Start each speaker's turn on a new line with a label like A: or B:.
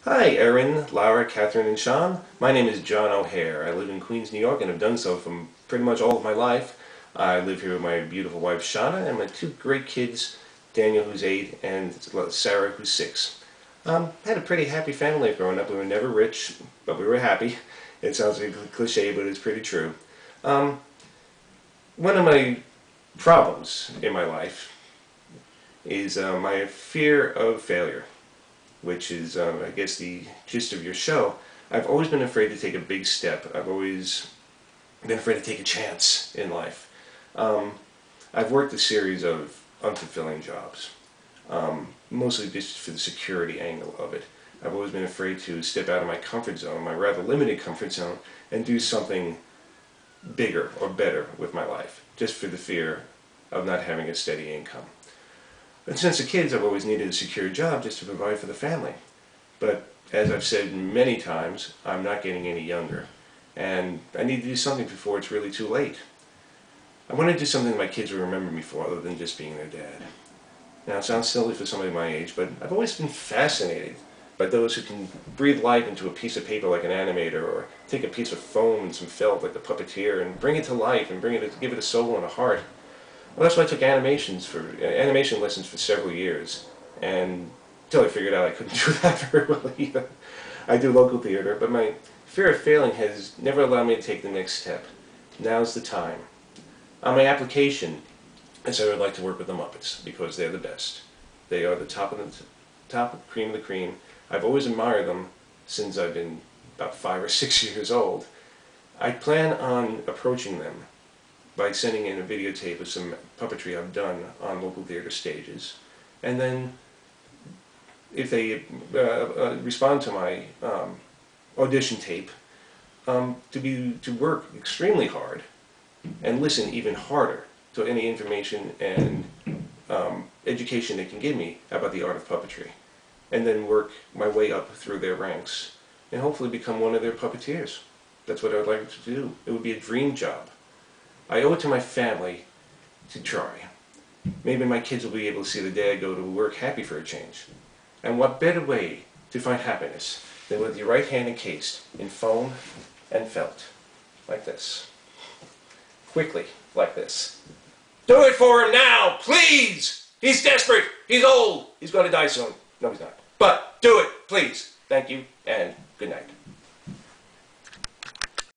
A: Hi, Erin, Laura, Catherine, and Sean. My name is John O'Hare. I live in Queens, New York, and have done so from pretty much all of my life. I live here with my beautiful wife, Shauna, and my two great kids, Daniel, who's 8, and Sarah, who's 6. Had a pretty happy family life growing up. We were never rich, but we were happy. It sounds like a cliche, but it's pretty true. Um, One of my problems in my life is my fear of failure, which is, I guess, the gist of your show. I've always been afraid to take a big step. I've always been afraid to take a chance in life. I've worked a series of unfulfilling jobs, mostly just for the security angle of it. I've always been afraid to step out of my comfort zone, my rather limited comfort zone, and do something bigger or better with my life, just for the fear of not having a steady income. And since the kids, I've always needed a secure job just to provide for the family. But as I've said many times, I'm not getting any younger. And I need to do something before it's really too late. I want to do something that my kids will remember me for other than just being their dad. Now, it sounds silly for somebody my age, but I've always been fascinated by those who can breathe life into a piece of paper like an animator, or take a piece of foam and some felt like the puppeteer and bring it to life and give it a soul and a heart. Well, that's why I took animation lessons for several years, and until I figured out I couldn't do that very well either. I do local theater, but my fear of failing has never allowed me to take the next step. Now's the time. On my application, I said I would like to work with the Muppets because they're the best. They are the top cream of the cream. I've always admired them since I've been about 5 or 6 years old. I plan on approaching them by sending in a videotape of some puppetry I've done on local theater stages. And then, if they respond to my audition tape, to work extremely hard and listen even harder to any information and education they can give me about the art of puppetry. And then work my way up through their ranks and hopefully become one of their puppeteers. That's what I would like to do. It would be a dream job. I owe it to my family to try. Maybe my kids will be able to see the dad go to work happy for a change. And what better way to find happiness than with your right hand encased in foam and felt, like this. Quickly, like this. Do it for him now, please! He's desperate, he's old, he's going to die soon. No, he's not. But do it, please. Thank you, and good night.